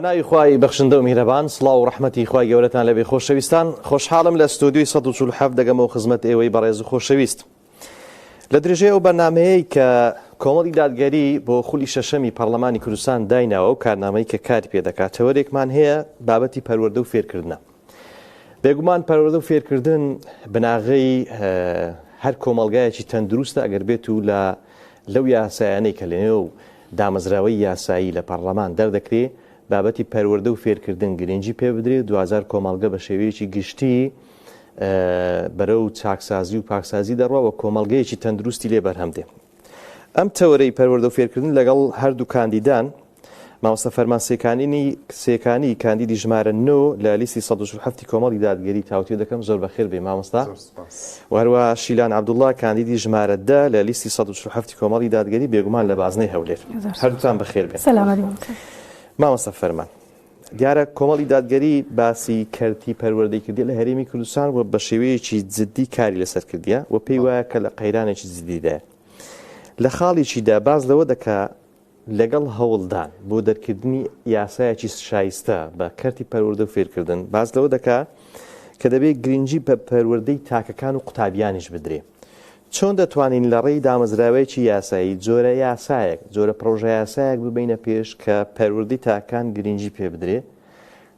نای خوای بەخشندە و میهرەبان سڵاو و ڕەحمەتی خوای گەورەتان لەبێ خۆشەویستان خۆشحاڵم لە ستودیۆی 147 دەگەمە و خزمەت ئێوەی بەڕێز و خۆشەویست لە درێژەیە ئەو بەرنامەیەی کە کۆمەڵی دادگەری بۆ خولی شەشەمی پەرلەمانی کوردستان دایناوە و کارنامەی کە کاری پێدەکات تەوەرێکمان هەیە بابەتی پەروەردە و فێرکردنە. بێگومان پەروەردە و فێرکردن بناغەی هەر کۆمەڵگایەکی تەندروستە ئەگەر بێت و لەو یاسایانەی کە لەنێو دامەزراوەی یاسایی لە پەرلەمان دەردەکرێت بابەتی پەروەردە و فێرکردن گرنگی پێ بدرێت 2000 کۆمەڵگە بە شێوەیەکی گشتی بەرەو چاکسازی و پاکسازی دەڕوا و کۆمەڵگەیەکی تەندروستی لێ بەرهەم دێ. ئەم تەوەرەی پەروەردە و فێرکردن لەگەڵ هەردوو کاندیدان مامۆستا فەرمان سێکانی کاندیدی ژمارە 9 لە لیستی 147 کۆمەڵی دادگەری تاوتوێ دەکەم زۆر بەخێر بێ مامۆستا و هەروە شیلان عەبدوڵڵا کاندیدی ژمارە 10 لە لیستی 147 کۆمەڵی دادگەری بێگومان لە بازنەی هەولێر هەردووتان بەخێر بێن. مامۆستا فەرمان دیارە کۆمەڵی دادگەری باسی کەرتی پەروەردەی کردی لە هەرێمی کوردستان و بە شێوەیەکی جددی کاری لەسەر کردیە و پێی وایە کە لە قەیرانێکی جددیدایە. لە خاڵێکیدا باز لەوە دەکا لەگەڵ هەوڵدان بۆ دەرکردنی یاسایەکی شایستە بە کەرتی پەروەردە و فێرکردن باز لەوە دەکا کە دەبێت گرنگی بە پەروەردەی تاکەکان و قوتابیانیش بدرێ. چۆن دەتوانین لە ڕێی دامەزراوەیەکی یاسایی جۆرە یاسایەک جۆرە پرۆژە یاسایەک ببینە پێش کە پەروەردەی تاکان گرنگی پێ بدرێ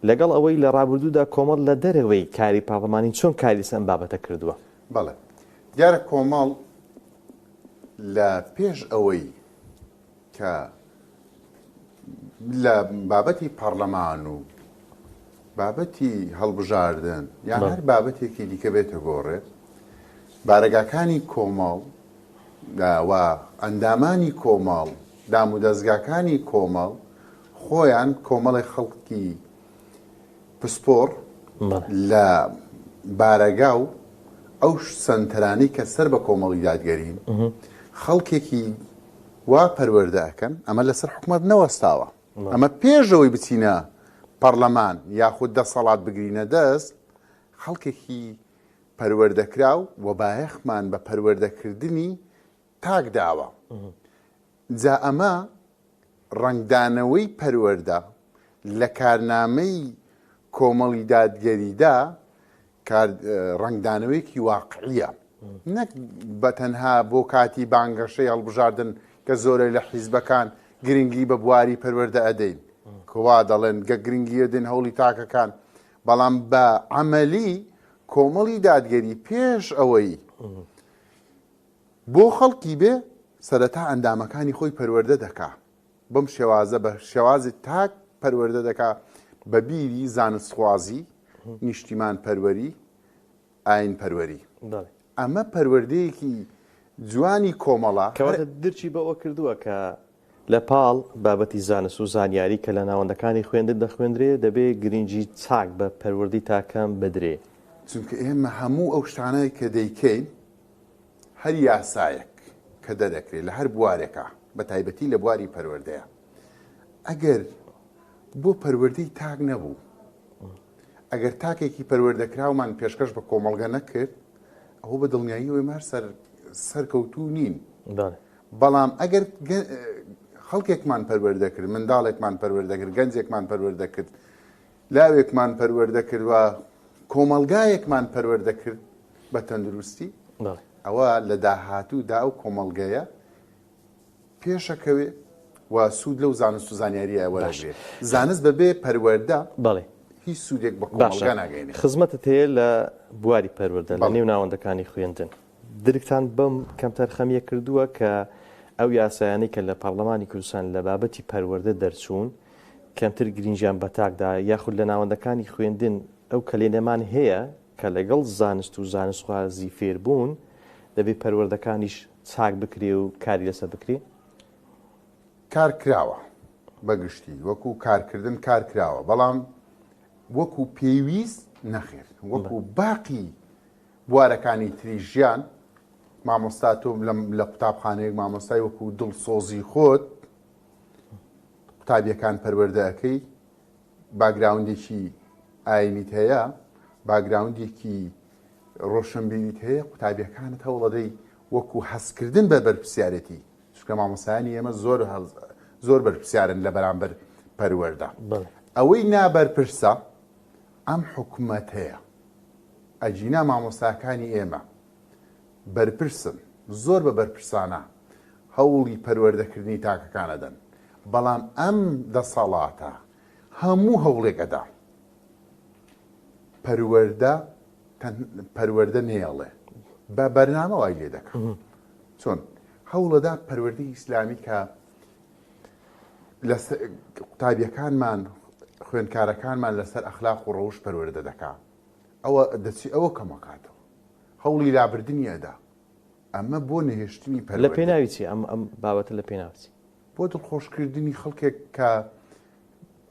لەگەڵ ئەوەی لە ڕابردوودا کۆمەڵ لە دەرەوەی کاری پاڵەمانی چۆن کاری سەم بابەتە کردووە؟ بەڵێ دیارە کۆمەڵ لە پێش ئەوەی کە لە بابەتی پەرلەمان و بابەتی هەڵبژاردن یان هەر بابەتێکی دیکە بێتە گۆڕێ بارەگاکانی کۆمەڵ و ئەندامانی کۆمەڵ دام و دەستگاکانی کۆمەڵ خۆیان کۆمەڵی خەڵکی پسپۆر لە بارەگا و ئەو سەنتەرانی کە سەر بە کۆمەڵی دادگەرین خەڵکێکی وا پەروەردە ئەکەن ئەمە لەسەر حکومەت نەوەستاوە ئەمە پێشەوەی بچینە پەرلەمان یاخود دەسەڵات بگرینە دەست خەڵکێکی پەروەردەکراو و بایەخمان بە پەروەردەکردنی تاک داوە. جا ئەمە ڕەنگدانەوەی پەروەردە لە کارنامەی کۆمەڵی دادگەریدا ڕەنگدانەوەیکی واقعیە نەک بەتەنها بۆ کاتی بانگەشەی هەڵبژاردن کە زۆرە لە حیزبەکان گرنگی بە بواری پەروەردە ئەدەین کەوا دەڵێن گە گرنگی ئەدەین هەوڵی تاکەکان بەڵام بە عەمەلی کۆمەڵی دادگەری پێش ئەوەی بۆ خەڵکی بێ سەرەتا ئەندامەکانی خۆی پەروەردە دەکا بەم شێوازە بە شێوازی تاک پەروەردە دەکا بە بیری زانستخوازی نیشتیمان پەروەری ئاین پەروەری ئەمە پەروەردەیەکی جوانی کۆمەڵە کەواتە درچی بەوە کردووە کە لە پاڵ بابەتی زانست و زانیاری کە لە ناوەندەکانی خوێندن دەخوێندرێ دەبێت گرنگی چاک بە پەروەردەی تاکان بدرێ چونکە ئێمە هەموو ئەو شتانەی کە دەیکەین هەر یاسایەک کە دەدەکرێت لە هەر بوارێکە بە تایبەتی لە بواری پەروەردەیە ئەگەر بۆ پەروەردەی تاک نەبوو ئەگەر تاکێکی پەروەردەکراومان پێشکەش بە کۆمەڵگە نەکرد ئەوە بە دڵنیایی وێ مار سەرکەوتوو نین بەڵام ئەگەر خەڵکێکمان پەروەردەکرد منداڵێکمان پەروەردەکرد گەنجێکمان پەروەردەکرد لاوێکمان پەروەردەکرد و کۆمەڵگایەکمان پەروەردەکرد بە تەندروستی ئەوە لە داهاتوودا ئەو کۆمەڵگەیە پێشەکەوێ و سوود لەو زانست و زانیاریە وەرەگرێت زانست بەبێ پەروەردە هیچ سوودێک بە کۆمەڵگە ناگەێنێت. خزمەتت هەیە لە بواری پەروەردە لە نێو ناوەندەکانی خوێندن درکتان بەم کەمتەر خەمیە کردووە کە ئەو یاسایانەی کە لە پەرلەمانی کوردستان لە بابەتی پەروەردە دەرچوون کەمتر گرنگیان بە تاکدا یاخود لە ناوەندەکانی خوێندن ئەو کلێنەمان هەیە کە لەگەڵ زانست و زانستخوازی فێربوون دەبێت پەروەردەکانیش چاک بکرێ و کاری لەسەر بکرێ کار کراوە بەگشتی وەکو کارکردن کار کراوە بەڵام وەکو پێویست نەخێر وەکو باقی بوارەکانی تری ژیان مامۆستا تۆ لە قوتابخانەیەک مامۆستای وەکو دڵسۆزی خۆت قوتابیەکان پەروەردەکەی باگراوندێکی ئاینیت هەیە باگراوندێکی ڕۆشنبیریت هەیە قوتابیەکانت هەوڵەدەی وەکو هەستکردن بە بەرپرسیارەتی چونکە مامۆستایانی ئێمە زۆر بەرپرسیارن لە بەرامبەر پەروەردە ئەوەی نابەرپرسە ئەم حکومەت هەیە ئەجینا مامۆستاکانی ئێمە بەرپرسن زۆر بە بەرپرسانە هەوڵی پەروەردەکردنی تاکەکانە دەن بەڵام ئەم دەسەڵاتە هەموو هەوڵێکەدا پەروەردە نێڵێ بە بەرنامە وای لێ دەکەن چۆن هەوڵەدا پەروەردەی ئیسلامی کە لە قوتابیەکانمان خوێندکارەکانمان لەسەر ئەخلاق و ڕەوش پەروەردە دەکا ئەوە دەچی ئەوە کەمەکاتەوە هەوڵی لابردنی ئەدا ئەمە بۆ نەهێشتنی پەروەردە لە پێناوی چی ئەم بابەتە لە پێناوچی بۆ دڵخۆشکردنی خەڵکێک کە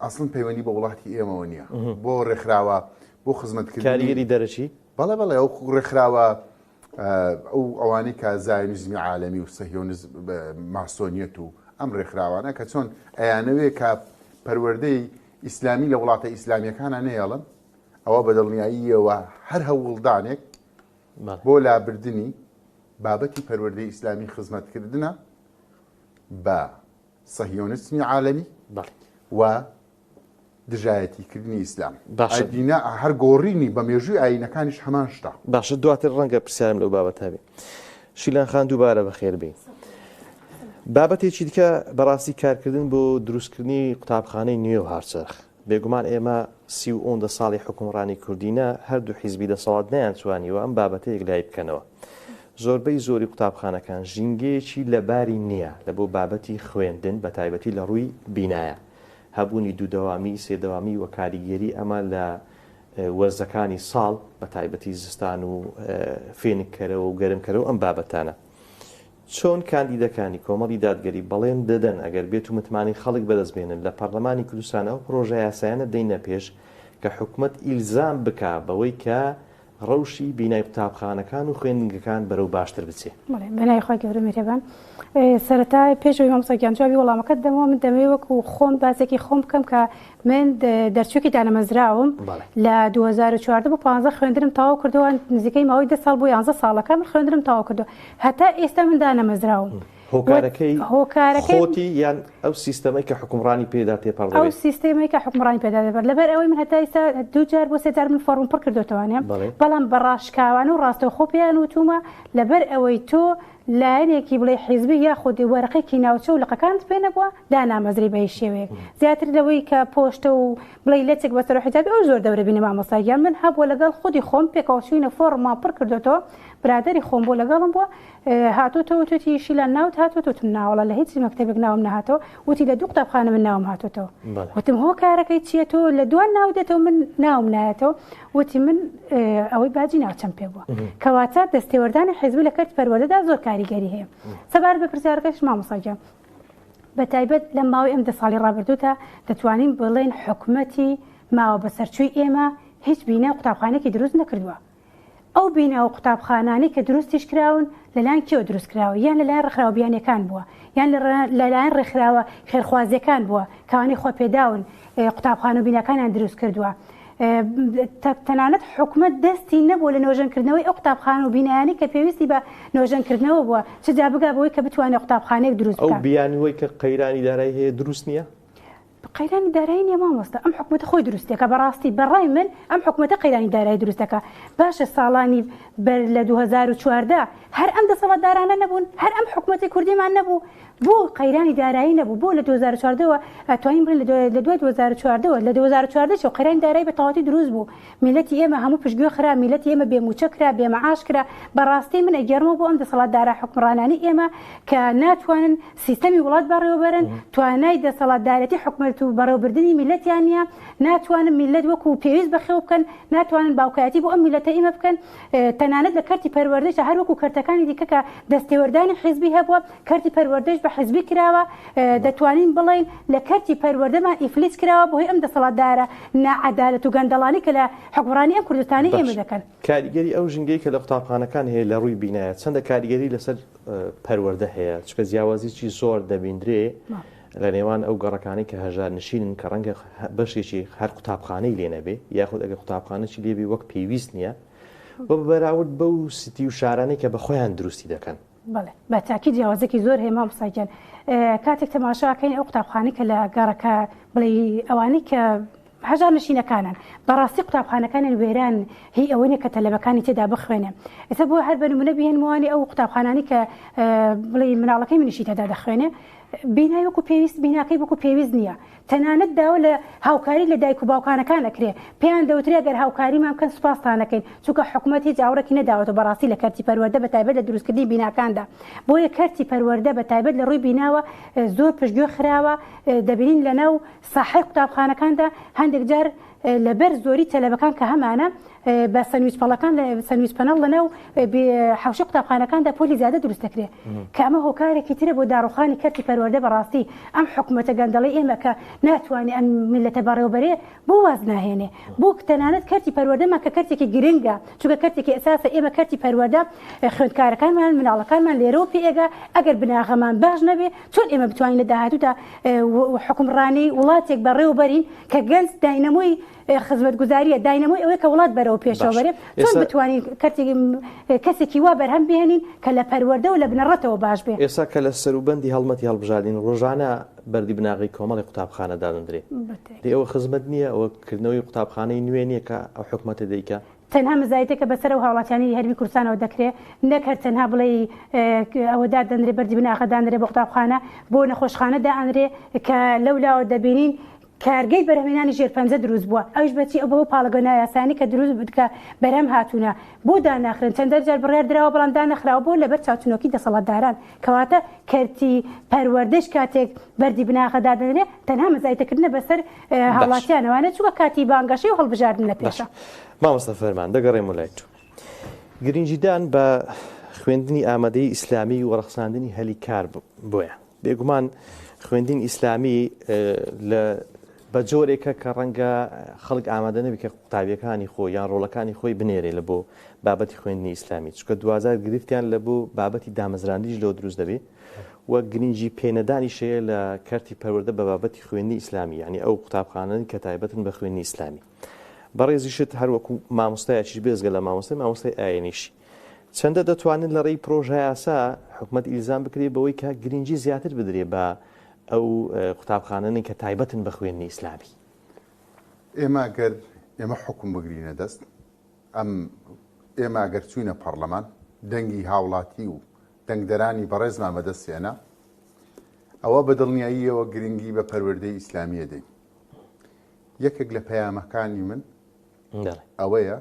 ئەسڵن پەیوەندی بە وڵاتی ئێمەوە نییە بۆ ڕێکخراوە بۆ خزمەتکردنی کاریگەری دەرەچی بەڵێ ئەو ڕێکخراوە ئەو ئەوانەی کە زایونیزمی عالەمی و سەهیۆنیزم ماسۆنیەت و ئەم ڕێکخراوانە کە چۆن ئەیانەوێ کە پەروەردەی ئیسلامی لە وڵاتە ئیسلامیەکانە نێڵن ئەوە بەدڵنیاییەوە هەر هەوڵدانێک بۆ لابردنی بابەتی پەروەردەی ئیسلامی خزمەتکردنە بە سەهیۆنیزمی عالەمی و دژایەتیکردنی ئیسلام ئەدینە هەر گۆڕینی بە مێژووی ئاینەکانیش هەمان شتە باشە دواتر ڕەنگە پرسیارم لەو بابەتە بێ شیلان خان دووبارە بەخێر بێ بابەتێکی دیکە بەڕاستی کارکردن بۆ دروستکردنی قوتابخانەی نوێ و هارچەرخ بێگومان ئێمە 30 ساڵی حکومڕانی کوردینە هەردوو حیزبی دەسەڵات نەیانتوانیوە ئەم بابەتە یەکلای بکەنەوە زۆربەی زۆری قوتابخانەکان ژینگەیەکی لەباری نییە لە بۆ بابەتی خوێندن بە تایبەتی لە ڕووی بینایە هەبوونی دوودەوامی سێدەوامی و کاریگەری ئەمە لە وەرزەکانی ساڵ بە تایبەتی زستان و فێنکەرەوە و گەرمکەرەوە ئەم بابەتانە چۆن کاندیدەکانی کۆمەڵی دادگەری بەڵێن دەدەن ئەگەر بێت و متمانی خەڵک بەدەستبێنن لە پەرلەمانی کوردستانەوە پرۆژە یاسایانە دەینە پێش کە حکوومەت ئیلزام بکا بەوەی کە ڕەوشی بینای قوتابخانەکان و خوێندنگەکان بەرەو باشتر بچێ بەنای خۆی گەورە میهرەبان سەرەتا پێشەوەی مامۆستاگیان جوابی وەڵامەکەت دەمەوە من دەمەوێت وەکو خۆم باسێکی خۆم بکەم کە من دەرچووکی دانەمەزراوم لە 2014 بۆ 15 خوێندنم تەواو کردەوە نزیکەی ماوەی 10 ساڵ بۆ 11 ساڵەکە من خوێندنم تەواو کردەوە هەتا ئێستا من دانەمەزراوم هۆکارەکەی خۆتی یان ئەو سیستەمەی کە حکومڕانی پێدا تێپەڕدەبێت ئەو سیستەمەی کە حکومڕانی پێدا دەبێت لەبەر ئەوەی من هەتا ئێستا 2 جار بۆ 3 جار من فۆرم پڕ کردوتەوانێ بەڵام بەڕاشکاوانە و ڕاستەوخۆ پێیان وتومە لەبەر ئەوەی تۆ لایەنێکی بڵێ حیزبی یاخودی وەرەقەیەکی ناوچە و لەقەکانت پێ نەبووە دانامەزری بە هیچ شێوەیەک زیاتر لەوەی کە پۆشتە و بڵێ لەچێک بەسەر حجابی ئەو زۆر دەورە بینی مامۆستاگیان من هەبووە لەگەڵ خودی خۆم پێکەوە چووینە فۆرممان پڕ کردوتەوە برادری خۆم بۆ لەگەڵم بووە هاتوتەوە توێتی شیلان ناوت هاتوتم ناوەڵە لە هیچ مەکتەبێک ناوم نهاتەوە وتی لە 2 قوتابخانە من ناوم هاتوتەوە وتم هۆکارەکەی چییە تۆ لە دوان ناو دێتەوە من ناوم نایەتەوە وتی من ئەوەی باجی ناوچەم پێ بووە کەواتە دەستێوەردانی حیزبی لە کەرت پەروەردەدا زۆر کاریگەری هەیە سەبار بە پرسیارەکەش مامۆستاگیان بە تایبەت لە ماوەی ئەم 10 ساڵی ڕابردووتە دەتوانین بڵێن حکومەتی ماوە بەسەرچووی ئێمە هیچ بینە قوتابخانێکی دروست نەکردووە ئەو بینە و قوتابخانانی کە دروستیش کراون لەلایەن کێوە دروست کراوە یان لەلایەن ڕێکخراوە بیانیەکان بووە یان لەلایەن ڕێکخراوە خێرخوازیەکان بووە کەوانی خۆ پێداون قوتابخانە و بینەکانیان دروست کردووە تەنانەت حکومت دەستی نەبوو لە نۆژەنکردنەوەی ئەو قوتابخانە و بینایانی کە پێویستی بە نۆژەنکردنەوە بووە چ جا بگا بەوەی کە بتوانێت قوتابخانەیەک دروست بکات ئەو بیانوەی کە قەیرانی دارایی هەیە دروست نییە قەیرانی دارایی نیە مامۆستا ئەم حکومەتە خۆی دروستەکە بەڕاستی بەڕای من ئەم حکومەتە قەیرانی دارایی دروستەکە باشە ساڵانی بەر لە 2014 هەر ئەم دەسەڵاتدارانە نەبوون هەر ئەم حکومەتی کوردیمان نەبوو بۆ قەیرانی دارایی نەبوو بۆ لە 2014 ئەتوانین بڵێن لە 2014 لە 2014 چۆ قەیرانی دارایی بە تەواوەتی دروست بوو میلەتی ئێمە هەموو پشتگوێ خرا میلەتی ئێمە بێموچە کرا بێمەعاش کرا بەڕاستی من ئەگەرمەوە بۆ ئەم دەسەڵاتدارە حکومڕانانی ئێمە کە ناتوانن سیستەمی وڵات بەڕێوەبەرن توانای دەسەڵاتدارەتی حکومەت و بەڕێوەبردننی میلەتیان نیە ناتوانن میلەت وەکو پێویست بەخێو بکەن ناتوانن باوکایەتی بۆ ئەم میلەتە ئێمە بکەن تەنانەت لە کارتی پەروەردەش هەر وەکو کارتەکانی دیکە کە دەستێوەردانی حیزبی هەبووە کارتی پەروەردەش بە حیزبی کراوە دەتوانین بڵێن لە کارتی پەروەردەمان ئیفلیس کراوە بۆی ئەم دەسەڵاتدارە نەعەدالەت و گەندەڵانی کە لە حکومڕانی ئەم کوردستانی ئێمە دەکەن کاریگەری ئەو ژنگەی کە لە قوتابخانەکان هەیە لە ڕووی بینایە چەندە کاریگەری لەسەر پەروەردە هەیە چکە جیاوازیی زۆر دەبیندرێ لە نێوان ئەو گەڕەکانی کە هەژار نشینن کە ڕەنگە بەشێکی هەر قوتابخانەی لێ نەبێ یاخود ئەگە قوتابخانەی لێبی وەک پێویست نییە بە بەراورد بەو سیتی و شارانەی کە بەخۆیان دروستی دەکەن بەڵێ بە تاکی جیاوازێکی زۆر هەیە مامۆستاگیان کاتێک تەماشاکەین ئەو قوتابخانەی کە لە گەڕەکە بڵێ ئەوانەی کە هەژار نشینەکانن بەڕاستی قوتابخانەکانی وێران هی ئەوەیە کە تەلەبەکانی تێدا بخوێنێ ئێستا بۆ هەر بە نمونە بهێنمەوانی ئەو قوتابخانانی کە بڵێ مناڵەکەی منیشی تێدا دەخوێنێ بینایی وەکو پێویست بیناکەی وەکو پێویست نییە تەنانەت داوە لە هاوکاری لە دایک و باوکانەکان ئەکرێ پێیان دەوترێ گەر هاوکاریمان بکەن سوپاستانەکەین چونکە حکوومەت هیچ ئاورێکی نەداوەتە بەڕاستی لە کەرتی پەروەردە بە تایبەت لە دروستکردنی بیناکاندا بۆیە کەرتی پەروەردە بە تایبەت لە ڕووی بیناوە زۆر پشتگوێ خراوە دەبینین لەناو ساحەی قوتابخانەکاندا هەندێک جار لەبەر زۆری تەلەبەکان کە هەمانە بە سەنووسپەڵەکان سەنووس پەنەڵ لەناو حوشی قوتابخانەکاندا پۆلی زیادە دروست دەکرێت کە ئەمە هۆکارێکی ترە بۆ داڕوخانی کەرتی پەروەردە بەڕاستی ئەم حکوومەتە گەندەڵی ئێمە کە ناتوانێت ئەم میلەتە بەڕێوەبەرێ بۆ واز ناهێنێ بۆ تەنانەت کەرتی پەروەردەمان کە کەرتێکی گرنگە چونکە کەرتێکی ئەساسە ئێمە کەرتی پەروەردە خوێندکارەکانمان مناڵەکانمان لێرەوە پێئێگا ئەگەر بناغەمان باش نەبێ چۆن ئێمە بتوانین لە داهاتوودا حکومڕانی وڵاتێک بەڕێوەبەرین کە گەنج داینەمۆی خزمەتگوزاریە داینەمۆی ئەوەیە کە وڵات بەرەوە پێشەوە بەرێ چۆن بتوانین کەسێکی وا بەرهەم بهێنین کە لە پەروەردە و لە بنەڕەتەوە باش بێ ئێستا کە لە سەروبەندی هەڵمەتی هەڵبژاردین ڕۆژانە بەردی بناغی کۆمەڵی قوتابخانە دادەندرێ ئەوە خزمەت نییە ئەوە کردنەوەی قوتابخانەی نوێ نییە کە ئەو حکوومەتە دەیکا تەنها مزایەتێکە بەسەر و هاوڵاتیانی هەرمی کوردستانەوە دەکرێت نەکرد تەنها بڵێ ئەوە دادەنرێ بەردی بناغە دانرێ بە قوتابخانە بۆ نەخۆشخانە دائەنرێ کە لەولاوە دەبینین کارگەی بەرهەمێنانی ژێرپەنجە دروست بووە ئەوش بەچی ئەو بەوە پاڵەگە نایاسانی کە دروست بکە بەرەم هاتوونە بۆ داناخرن چەندە جار بڕیار درراوە بەڵام دانەخراوە بۆ لەبەر چاوچنۆکی دەسەڵاتداران کەواتە کەرتی پەروەردەش کاتێک بەردی بناغە دادەنرێ تەنها مزایەتەکردنە بەسەر هاوڵاتیانەوانە چووکە کاتی بانگەشەی و هەڵبژاردن لە پێشە مامۆستا فەرمان دەگەڕێم لای تو گرنگیدان بە خوێندنی ئامادەی ئیسلامی و وەرەخساندنی هەلی کار بۆیە بێگومان خوێندنی ئیسلامی لە بە جۆرێکە کە ڕەنگە خەڵک ئامادە نەبی کە قوتابیەکانی خۆی یان ڕۆڵەکانی خۆی بنێرێ لە بۆ بابەتی خوێندنی ئیسلامی چونکە دوازار گرفتیان لە بۆ بابەتی دامەزراندیش لەوە دروست دەبێت وە گرنگی پێنەدانی شەیە لە کەرتی پەروەردە بە بابەتی خوێندنی ئیسلامی یعنی ئەو قوتابخانەی کە تایبەتن بە خوێندنی ئیسلامی بەڕێزیشت هەروەکو مامۆستایەکیش بێزگە لە مامۆستای ئاینیشی چەندە دەتوانن لە ڕێی پرۆژە یاسا حکوومەت ئیلزام بکرێت بەوەی کە گرنگی زیاتر بدرێ بە ئەو قوتابخانەی کە تایبەتن بە خوێندنی ئیسلامی ئێمە گەر ئێمە حکوم بگرینە دەست ئێمە گەر چوینە پەرلەمان دەنگی هاوڵاتی و دەنگدەرانی بەڕێزمان بەدەستێنە ئەوە بەدڵنیاییەوە گرنگی بە پەروەردەی ئیسلامیە دەین یەکێک لە پەیامەکانی من ئەوەیە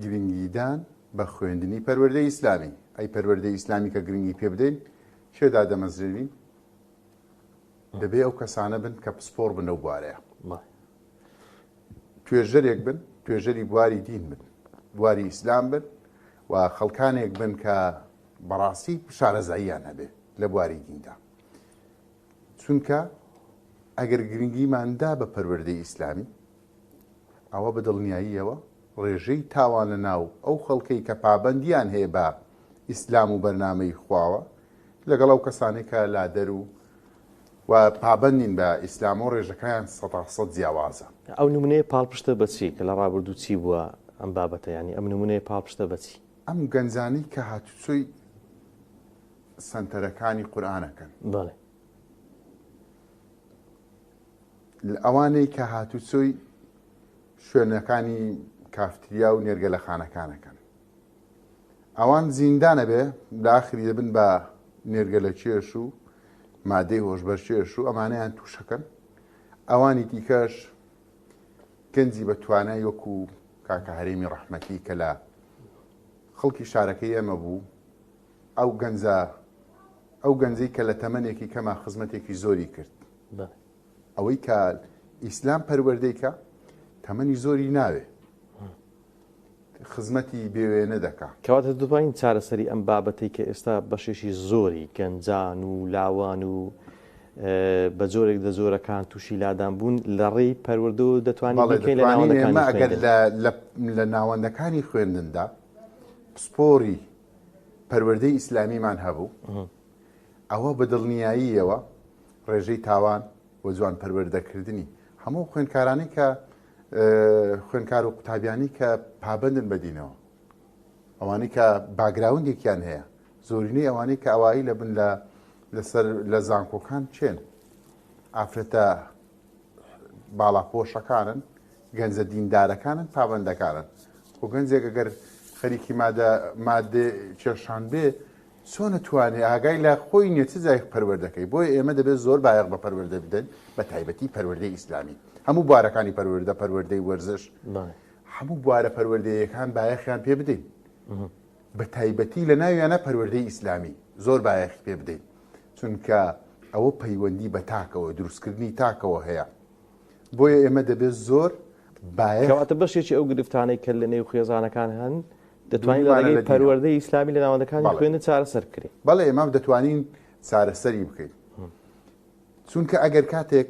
گرنگیدان بە خوێندنی پەروەردەی ئیسلامی ئەی پەروەردەی ئیسلامی کە گرنگی پێ بدەین شێدا دەمەزرێنین دەبێ ئەو کەسانە بن کە پسپۆر بن ئەو بوارەیە توێژەرێک بن توێژەری بواری دین بن بواری ئیسلام بن و خەڵکانێک بن کە بەڕاستی شارەزاییان هەبێ لە بواری دیندا چونکە ئەگەر گرنگیماندا بە پەروەردەی ئیسلامی ئەوە بەدڵنیاییەوە ڕێژەی تاوان لە ناو ئەو خەڵکەی کە پابەندیان هەیە بە ئیسلام و بەرنامەی خواوە لەگەڵ ئەو کەسانێک کە لادەر و پابندین بە ئیسلام و ڕێژەکەیان 100% جیاوازە ئەو نمونەیە پاڵپشتە بەچی کە لە ڕابردوو چی بووە ئەم بابەتە ینی ئەم نمونەیە پاڵپشتە بەچی ئەم گەنجانەی کە هاتوچۆی سەنتەرەکانی قورئانەکەن بەڵێ ئەوانەی کە هاتوچۆی شوێنەکانی کافتریا و نێرگە لە خانەکانەکەن ئەوان زیندانە بێ داخری دەبن بە نێرگە لە چێش و مادەی هۆشبەر چێش و ئەمانەیان تووشەکەن ئەوانی دیکەش گەنجی بە توانای وەکو کاکە هەرێمی ڕەحمەتی کە لە خەڵکی شارەکەی ئێمە بوو ئەو گەنجەی کە لە تەمەنێکی کەما خزمەتێکی زۆری کرد ئەوەی کە ئیسلام پەروەردەیکە تەمەنی زۆری ناوێ خزمەتی بێوێنە دەکا کەواتە دوبارین چارەسەری ئەم بابەتەی کە ئێستا بەشێکی زۆری گەنجان و لاوان و بە جۆرێک دە جۆرەکان تووشی لادان بوون لە ڕێی پەروەردە و دەتوانین ئەگەر لە ناوەندەکانی خوێندندا پسپۆری پەروەردەی ئیسلامیمان هەبوو ئەوە بەدڵنیاییەوە ڕێژەی تاوان و جوان پەروەردەکردنی هەموو خوێندکارانی کە خوێندکار و قوتابیانی کە پابندن بەدینەوە ئەوانەی کە باگراوندێکیان هەیە زۆرینەی ئەوانەی کە ئەوایی لە بن لە زانکۆکان چێن ئافرەتە باڵاپۆشەکانن گەنجە دیندارەکانن پابەندەکانن و گەنجێک ئەگەر خەریکی مادێ کێشان بێ چۆن نتوانێت ئاگای لە خۆی نیە چ جای پەروەردەکەی بۆیە ئێمە دەبێت زۆر بایەق بە پەروەردە بدەین بە تایبەتی پەروەردەی ئیسلامی هەموو بوارەکانی پەروەردەی وەرزش هەموو بوارە پەروەردەیەکان بایەخیان پێ بدەین بە تایبەتی لە ناویانە پەروەردەی ئیسلامی زۆر بایەخی پێ بدەین چونکە ئەوە پەیوەندی بە تاکەوە دروستکردنی تاکەوە هەیە بۆیە ئێمە دەبێت زۆر کەواتە بەشێکی ئەو گرفتانەی کە لە نێو خێزانەکان هەن دەتوانین لەگەڵ پەروەردەی ئیسلامی لە ناوەندەکانی خوێندن چارەسەر بکرێت بەڵێ ئێمە دەتوانین چارەسەری بکەین چونکە ئەگەر کاتێک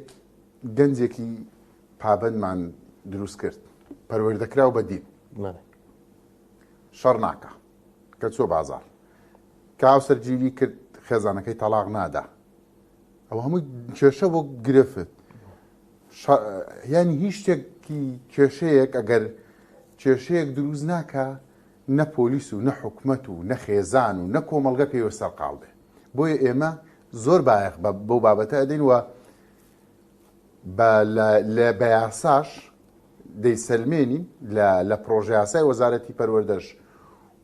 گەنجێکی پابەندمان دروست کرد پەروەردەکراو بە دین شەڕ ناکە کە چۆ بازار کاو سەرگیری کرد خێزانەکەی تەلاق نادا ئەوە هەمووی کێشە بۆ گرفت یعنی هیچ شتێکی کێشەیەک ئەگەر کێشەیەک دروست ناکە نە پۆلیس و نە حکومەت و نە خێزان و نە کۆمەڵگە پێوە سەرقاڵ بێ بۆیە ئێمە زۆر بایەخ بەو بابەتە ئەدەین وە لە بەیاساش دەیسەلمێنین لە پرۆژە یاسای وەزارەتی پەروەردەش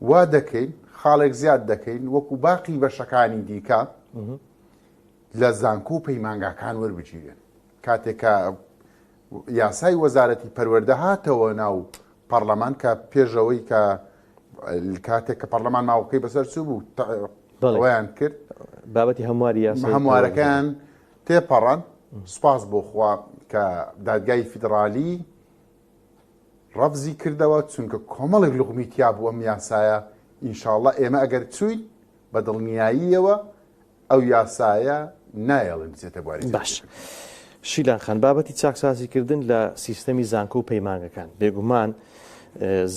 وا دەکەین خاڵێک زیاد دەکەین وەکو باقی بەشەکانی دیکە لە زانکۆ و پەیمانگاکان وەربگیرێن کاتێکە یاسای وەزارەتی پەروەردە هاتەوە ناو پەرلەمان کە پێشەوەی کە کاتێک کە پەرلەمان ماوەکەی بەسەر چوو بوو ئەویان کرد بابەتی هەموارەکان تێپەڕان سوپاس بۆ خوا کە دادگای فیدرالی ڕەفزی کردەوە چونکە کۆمەڵێک لوقمیتیا بوو ئەم یاسایە ئینشاءڵڵا ئێمە ئەگەر چووین بە دڵنیاییەوە ئەو یاسایە نایەڵێن بچێتە بواری باش شیلان خان بابەتی چاکسازیکردن لە سیستەمی زانکۆ و پەیمانگەکان بێگومان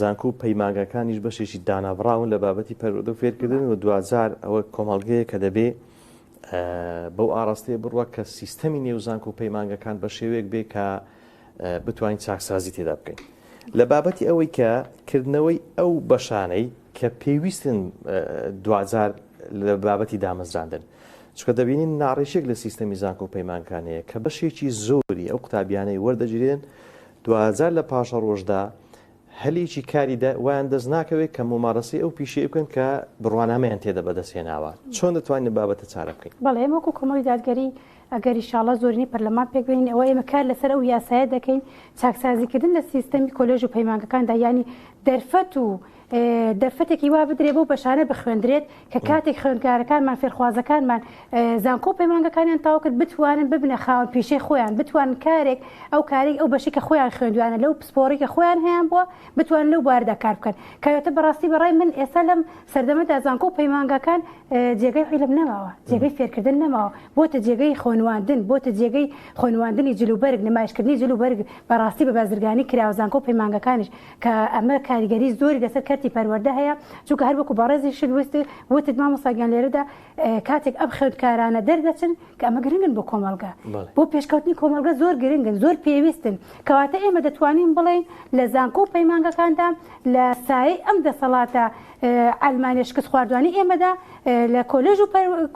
زانکۆ و پەیمانگەکانیش بەشێکی دانابراون لە بابەتی پەروەردە و فێرکردن و دوزار ئەوە کۆمەڵگەیە کە دەبێ بەو ئاراستەیە بڕوە کە سیستەمی نێو زانکۆ و پەیمانگەکان بە شێوەیەک بێ کە بتوانین چاکسازی تێدا بکەین لە بابەتی ئەوەی کە کردنەوەی ئەو بەشانەی کە پێویستن دوزار لە بابەتی دامەزراندن چکە دەبینین ناڕێشێک لە سیستەمی زانکۆ و پەیمانگەکانەیە کە بەشێکی زۆری ئەو قوتابیانەی وەردەگیرێن دوزار لە پاشە ڕۆژدا هەلێکی کاریدا ویان دەست ناکەوێت کە ممارەسی ئەو پیشەیە بکەن کە بڕوانامەیان تێدە بەدەستهێناوە چۆن دەتوانین بابەتە چارە بکەین بەڵێ ئێمە وەکو کۆمەڵی دادگەری ئەگەر ئیشاڵە زۆرینی پەرلەمان پێکبین ئەوە ئێمە کار لەسەر ئەو یاسایە دەکەین چاکسازیکردن لە سیستەمی کۆلێژ و پەیمانگەکاندا ینی دەرفەت و دەرفەتێکی وا بدرێ بۆ بەشانە بخوێندرێت کە کاتێک خوێندکارەکانمان فێرخوازەکانمان زانکۆ و پەیمانگەکانیان تاوا کرد بتوانن ببنە خاوەن پیشەی خۆیان بتوانن کارێک ئەو کارێک ئەو بەشی کە خۆیان خوێندوانە لەو پسپۆڕی کە خۆیان هەیەیان بووە بتوانن لەو باردا کار بکەن کەواتە بەڕاستی بەڕای من ئێستا لەم سەردەمەدا زانکۆ و پەیمانگەکان جێگەی عیلم نەماوە جێگەی فێرکردن نەماوە بۆتە جێگەی خوێنواندن بۆتە جێگەی خوێنواندنی جلوبەرگ نمایشکردنی جلوبەرگ بەڕاستی بە بازرگانی کراوە زانکۆ و پەیمانگەکانیش کە ئەمە کاریگەری زۆری لەسەر کەرتی پەروەردە هەیە چونکە هەر وەکو بەڕێزی شت وتت مامۆستاگیان لێرەدا کاتێک ئەم خوێندکارانە دەردەچن کە ئەمە گرنگن بۆ کۆمەڵگە بۆ پێشکەوتنی کۆمەڵگە زۆر گرنگن زۆر پێویستن کەواتە ئێمە دەتوانین بڵێین لە زانکۆ و پەیمانگەکاندا لە سایەی ئەم دەسەڵاتە ئەلمانیا شکست خواردوانی ئێمەدا لە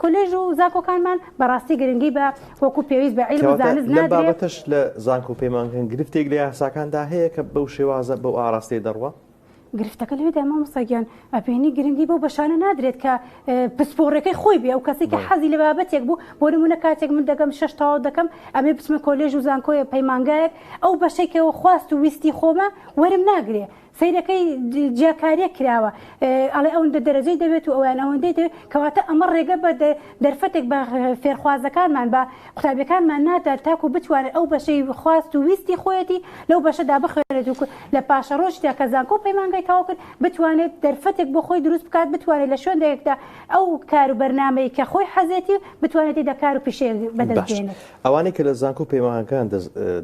کۆلێژ و زانکۆکانمان بەڕاستی گرنگی بە وەکو پێویست بە عیلم و زانست نادرێت بابەتەش لە زانکۆ و پەیمانگەکان گرفتێک لە یاساکاندا هەیە کە بەو شێوازە بەو ئاراستەی دەڕوە گرفتەکە لەوێدا مامۆستاگیان ئەپێنی گرنگی بۆ بەشانە نادرێت کە پسپۆڕەکەی خۆی بێ ئەو کەسی کە حەزی لە بابەتێک بوو بۆ نمونە کاتێک من دەگەم 6 تاوا دەکەم ئەمێ بچمە کۆلێژ و زانکۆیە پەیمانگایەک ئەو بەشێکەوە خواست و ویستی خۆمە وەرم ناگرێ سیرەکەی جیاکاریە کراوە ئەڵێ ئەوەندە دەرەجەی دەبێت و ئەویان ئەوەندەی دەوێت کەواتە ئەمە ڕێگە بە دەرفەتێک بە فێرخوازەکانمان بە قوتابیەکانمان نادات تاکو بتوانێت ئەو بەشەی خواست و ویستی خۆیەتی لەو بەشەدا بخوێنێت و لە پاشە ڕۆژدا کە زانکۆ و پەیمانگای تاوا کرد بتوانێت دەرفەتێک بۆ خۆی دروست بکات بتوانێت لە شوێنێکدا ئەو کار و بەرنامەی کە خۆی حەزێتی بتوانێت تێدا کار و پیشەیە بەدەستبێنێت ئەوانەی کە لە زانکۆ و پەیمانگەکان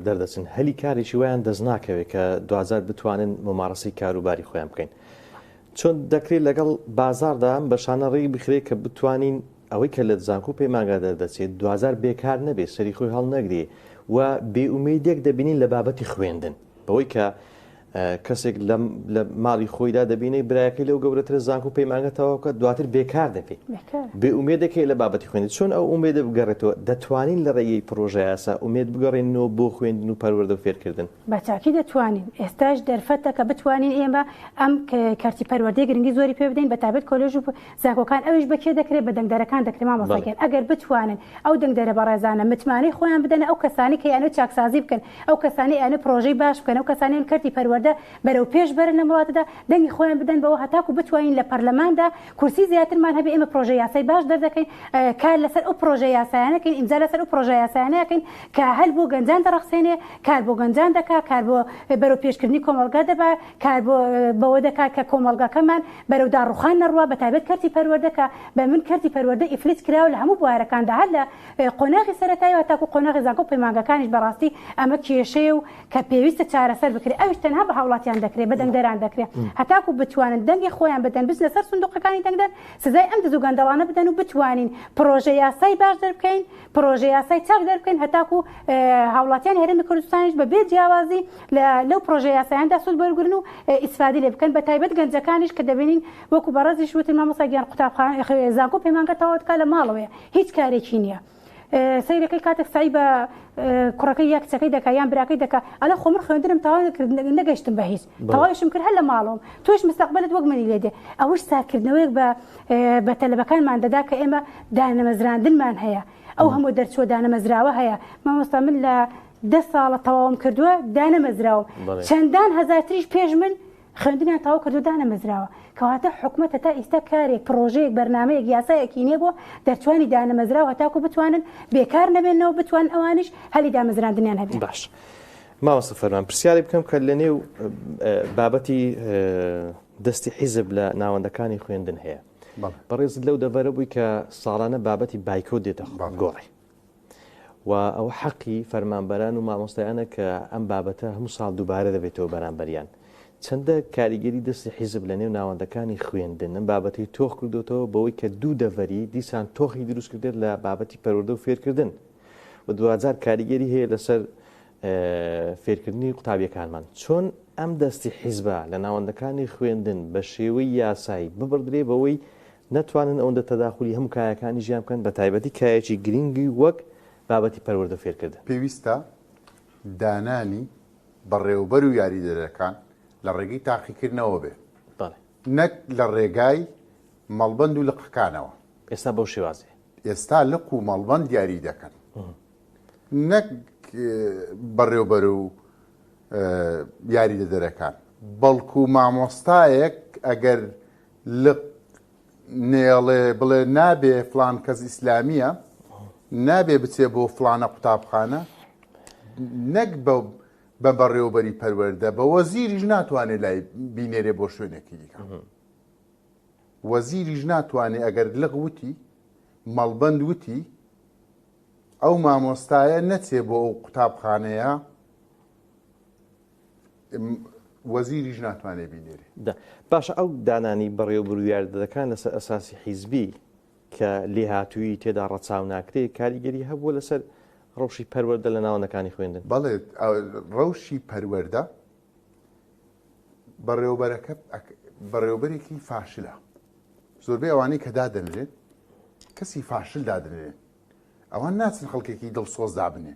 دەردەچن هەلی کارێکی ویان دەست ناکەوێت کە دوزار بتوانن ممارەسی کاروباری خۆیان بکەین چۆن دەکرێت لەگەڵ بازاردا ئەم بەشانە ڕێی بخرێت کە بتوانین ئەوەی کە لە زانکۆ و پەیمانگا دەردەچێت دوزار بێکار نەبێت سەری خۆی هەڵ نەگرێ و بێئومێدێک دەبینین لە بابەتی خوێندن بەوەی کە کەسێک لە ماڵی خۆیدا دەبینێ برایەکەی لەو گەورەتر زانکۆ پەیمانگەتەوە کە دواتر بێکار دەبێت بێ ئومێدەکەی لە بابەتی خوێندن چۆن ئەو ئومێدە بگەڕێتەوە دەتوانین لە ڕێگەی پرۆژە یاسا ئومێد بگەڕێنەوە بۆ خوێندن و پەروەردە و فێرکردن بەچاکی دەتوانین ئێستاش دەرفەتە کە بتوانین ئێمە ئەم کارتی پەروەردەی گرنگی زۆری پێ بدەین بە تایبەت کۆلێژ و زانکۆکان ئەوش بەکێ دەکرێت بە دەنگدەرەکان دەکرێت مامۆستاکەن ئەگەر بتوانن ئەو دەنگدەرە بەڕێزانە متمانەی خۆیان بدەن ئەو کەسانی کە یانە چاکسازی بکەن ئەو کەسانی یانە پرۆژەی باش بکەن ئەو کەسانیان کارتی پەروەردە بەرەو پێش بەرن لە وڵاتدا دەنگی خۆیان بدەن بەوە هەتاکو بتوانین لە پەرلەماندا کورسی زیاترمان هەبێ ئێمە پرۆژە یاسای باش دەردەکەین کار لەسەر ئەو پرۆژە یاسایانەکەین ئیمزا لەسەر ئەو پرۆژە یاسایانەکەین کە هەل بۆ گەنجان دەڕەخسێنێ کار بۆ گەنجان دەکا کار بۆ بەرەو پێشکردنی کۆمەڵگا دەبا کار بەوە دەکات کە کۆمەڵگاکەمان بەرەو داڕوخان نەڕوا بە تایبەت کارتی پەروەردەکە بە من کارتی پەروەردە ئیفلیت کراوە لە هەموو بوارەکاندا هەر لە قۆناغی سەرەتایی و تاکو قۆناغی زانکۆ پەیمانگەکانیش بەڕاستی ئەمە کێشەیە و کە پێویستە چارەسەر بکرێت ئەوش تەنها بە هاوڵاتیان دەکرێت بە دەنگدەران دەکرێت هەتاکو بتوانن دەنگی خۆیان بدەن بچ لەسەر سندوقەکانی دەنگدەر سزای ئەم دزوگەندەڵانە بدەن و بتوانین پرۆژە یاسای باش دەربکەین پرۆژە یاسای چاک دەربکەین هەتاکو هاوڵاتیان هێرمی کوردستانیش بە بێ جیاوازی لەو پرۆژە یاسایاندا سود بەرگرن و ئیسفادی لێ بکەن بە تایبەت گەنجەکانیش کە دەبینین وەکو بەڕێزیش وتن مامۆستاگیان قوتابخانە زانکۆ پەیمانگەتەوە دکا لە ماڵەوەیە هیچ کارێکی نییە سەیرەکەی کاتێک سای بە کوڕەکەی یا کچەکەی دەکا یان براکەی دەکا ئەڵە خۆمر خوێندنم تەواو نەگەشتم بە هیچ تەواویشم کرد هەر لە ماڵەوەم تۆش مستەقبلت وەک منی لێدێ ئەوش ساکردنەوەیەک بە تەلەبەکانمان دەدا کە ئێمە دانەمەزراندنمان هەیە ئەو هەموو دەرچوە دانەمەزراوە هەیە مامۆستا من لە 10 ساڵە تەواوم کردووە دانەمەزراوم چەندان هەزارتریش پێش من خوێندنیان تاوا کردو دانەمەزراوە کەواتە حکوومەتە تا ئێستا کارێک پرۆژەیەک بەرنامەیەک یاسایەکی نییە بۆ دەرچوانی دانەمەزراوە هەتاکو بتوانن بێکار نەبێنەوە بتوان ئەوانش هەلی دامەزراندنیان هەبێت باش مامۆستا فەرمان پرسیاری بکەم کە لە نێو بابەتی دەستی حیزب لە ناوەندەکانی خوێندن هەیە بەڕێزت لەو دەبەرە بووی کە ساڵانە بابەتی بایکۆ دێتە گۆڕی و ئەو حەقی فەرمانبەران و مامۆستایانە کە ئەم بابەتە هەموو ساڵ دووبارە دەبێتەوە بەرامبەریان چەندە کاریگەری دەستی حیزب لە نێو ناوەندەکانی خوێندن ئەم بابەتی تۆخ کردوتەوە بەوەی کە دوو دەڤەری دیسان تۆخی دروست کردێت لە بابەتی پەروەردە و فێرکردن و 2000 کاریگەری هەیە لەسەر فێرکردنی قوتابیەکانمان چۆن ئەم دەستی حیزبە لە ناوەندەکانی خوێندن بە شێوەی یاسایی ببردرێ بەوەی نەتوانن ئەوەندە تەداخلی هەموو کایەکانی ژیان بکەن بە تایبەتی کایەکی گرنگی وەک بابەتی پەروەردە فێرکردن پێویستە دانانی بەڕێوەبەر و یاریدەرەکان لە ڕێگەی تاقیکردنەوە بێ نەک لە ڕێگای مەڵبەند و لقەکانەوە ئێستا بەو شێوازێ ئێستا لق و مەڵبەند دیاری دەکەن نەک بەڕێوەبەر و یاریدەدەرەکان بەڵکو مامۆستایەک ئەگەر لق نێڵێ بڵێ نابێ فلان کەس ئیسلامیە نابێ بچێ بۆ فلانە قوتابخانە نەک بە بەڕێوەبەری پەروەردە بە وەزیریش ناتوانێت لای بینێرێ بۆ شوێنێکی دیکە وەزیریش ناتوانێت ئەگەر لق وتی مەڵبەند وتی ئەو مامۆستایە نەچێ بۆ ئەو قوتابخانەیە وەزیریش ناتوانێت بینێرێ باشە ئەو دانانی بەڕێوەبەر و یاریدەرەکان لەسەر ئەساسی حیزبی کە لێهاتووی تێدا ڕەچاو ناکرێت کاریگەری هەبووە لەسەر ڕەوشی پەروەردە لە ناوەندەکانی خوێندن بەڵێ ڕەوشی پەروەردە بەڕێوەبەرێکی فاشلە زۆربەی ئەوانەی کە دادەنرێن کەسی فاشل دادنرێن ئەوان ناچن خەڵکێکی دڵسۆز دابنێ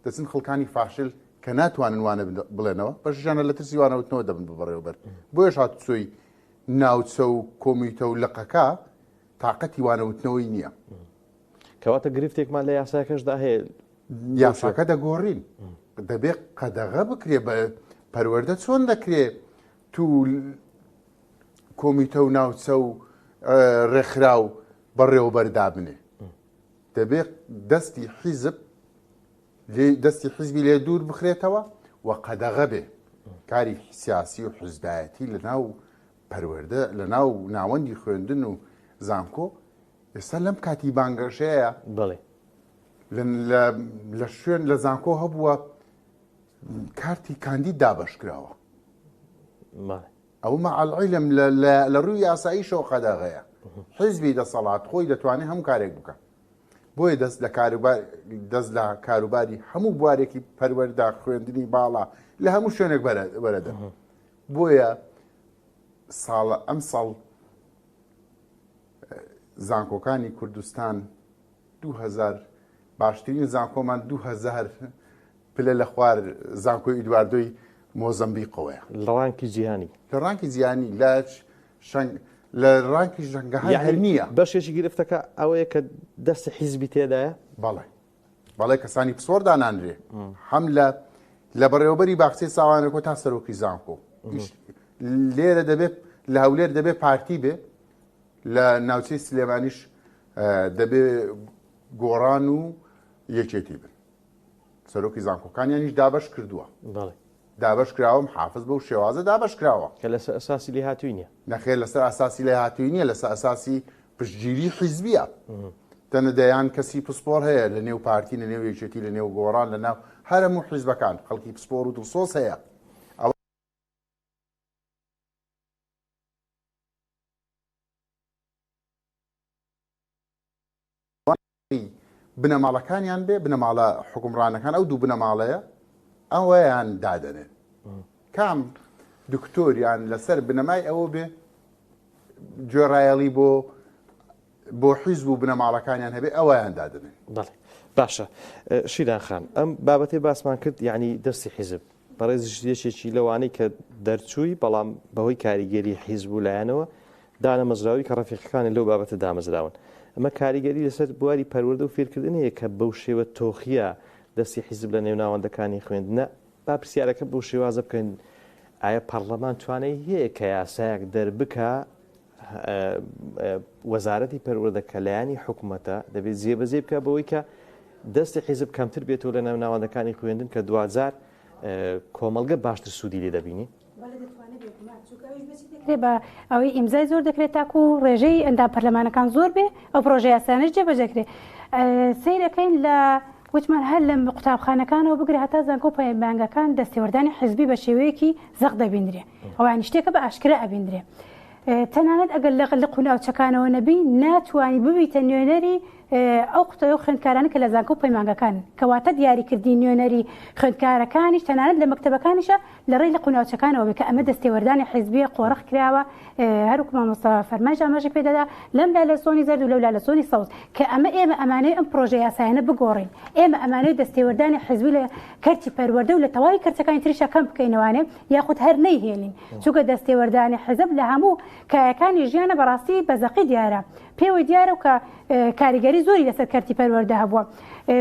دەچن خەڵکانی فاشل کە ناتوانن وانە بڵێنەوە بەشیانە لە ترسی وانەوتنەوە دەبن بەڕێوەبەر بۆیە هاتوچۆی ناوچە و کۆمیتە و لقەکە تااقەتی وانەوتنەوەی نییە کەواتە گرفتێکمان لە یاساکەشدا هەیە یاساکە دەگۆڕین دەبێت قەدەغە بکرێ بە پەروەردە چۆن دەکرێت تو کۆمیتە و ناوچە و ڕێکخرا و بەڕێوەبەر دابنێ دەبێت دەستی حیزبی لێ دوور بخرێتەوە و قەدەغە بێ کاری سیاسی و حزبایەتی لە ناو پەروەردە لە ناو ناوەندی خوێندن و زانکۆ ئێستا لەم کاتی بانگەشەیە بڵێ لە شوێن لە زانکۆ هەبووە کارتی کاندید دابەشکراوە ئەو مەعەڵعیلم لە ڕووی یاساییشەوە قەدەغەیە حیزبی دەسەڵات خۆی دەتوانێت هەموو کارێک بکە بۆیە دەست لە کاروباری هەموو بوارێکی پەروەردە خوێندنی باڵا لە هەموو شوێنێک بەرەدە بۆیە ئەم ساڵ زانکۆکانی کوردستان 2000 باشترین زانکۆمان 2000 پلە لە خوار زانکۆی ئیدواردۆی مۆزەمبیقەوەیە لە ڕانکی جیهانی لە ڕانکی زیانی لە ڕانکی ژەنگەهای هەر نییە بەشێکی گرفتەکە ئەوەیە کە دەستی حیزبی تێدایە بەڵێ کەسانی پسۆر دانانرێ هەم لە بەڕێوەبەری باخچەی ساوانەکۆ تا سەرۆکی زانکۆ لێرە دەبێت لە هەولێر دەبێت پارتی بێ لە ناوچەی سلێمانیش دەبێ گۆڕان و یەکێتی بن سەرۆکی زانکۆکانیانیش دابەش کردووە دابەش کراوە حافظ بەو شێوازە دابەش کراوە کە لەسەر ئەساسی لێ هاتووی نیە نەخێر لەسەر ئاساسی لێ هاتووی نیە لەسەر ئاساسی پشتگیری حیزبیە تەنە دەیان کەسی پسپۆر هەیە لە نێو پارتی لە نێو یەکێتی لە نێو گۆڕان لە ناو هەرموو حیزبەکان خەڵکی پسپۆر و دڵسۆز هەیە بنەماڵەکانیان بێ بنەماڵە حکومڕانەکان ئەو دوو بنەماڵەیە ئەوەیان دادەنێن کام دکتۆریان لەسەر بنەمای ئەوە بێ گوێڕایەڵی بۆ حیزب و بنەماڵەکانیان هەبێ ئەوەیان دادنێن باشە شیران خان ئەم بابەتێ باسمان کرد یعنی دەستی حیزب بەڕێزیشتێکی لەوانەی کە دەرچووی بەڵام بەهۆی کاریگەری حیزب و لایەنەوە دانەمەزراوی کە ڕەفیقەکانی لەو بابەتە دامەزراون ئەمە کاریگەری لەسەر بواری پەروەردە و فێرکردنەیە کە بەو شێوە تۆخیە دەستی حیزب لە نێوناوەندەکانی خوێندنە با پرسیارەکە بۆ شێوازە بکەین ئایا پەرلەمان توانای هەیە کە یاسایەک دەربکە وەزارەتی پەروەردە کە لایەنی حکوومەتە دەبێت جێبەجێ بکە بەوەی کە دەستی حیزب کەمتر بێتەوە لە نێوناوەندەکانی خوێندن کە 2000 کۆمەڵگە باشتر سوودی لێ دەبینی بە ئەوەی ئیمزای زۆر دەکرێت تاکو و ڕێژەی ئەندام پەرلەمانەکان زۆر بێ ئەو پرۆژە یاسانەش جێبەجێکرێت سیرەکەین لە وتمان هەر لە قوتابخانەکانەوە بگرێت هەتا زانکۆ پەیمانگەکان دەستێوەردانی حیزبی بە شێوەیەکی زەق دەبیندرێ ئەوانی شتێکە بە ئاشکرا ئەبیندرێ تەنانەت ئەگەر لە قوناوچەکانەوە نەبی ناتوانانی ببیتە نوێنەری ئەو قوتەوە خوێندکارانی کە لە زانکۆ پەیمانگەکان کەواتە دیاریکردی نوێنەری خوێندکارەکانیش تەنانەت لە مەکتەبەکانیشە لە ڕێی لە قوناوچەکانەوە بێ کە ئەمە دەستێوەردانی حیزبیە قۆڕەخ کراوە هەروکو مامۆستا فەرمای ئاماژەی پێدەدا لەم لا لە سۆنی زەرد و لەولا لە سۆنی سەوز کە ئێمە ئەمانەی ئەم پرۆژە یاسایانە بگۆڕین ئێمە ئەمانەی دەستێوەردانی حیزبی لە کەرتی پەروەردە و لە تەواوی کەرتەکانی تریشە کەم بکەینەوانێ یاخود هەر نەیهێنین چونکە دەستێوەردانی حیزب لە هەموو کایەکانی ژیانە بەڕاستی بەزەقی دیارە پێوەی دیارە و کە کاریگەری زۆری لەسەر کەرتی پەروەردە هەبووە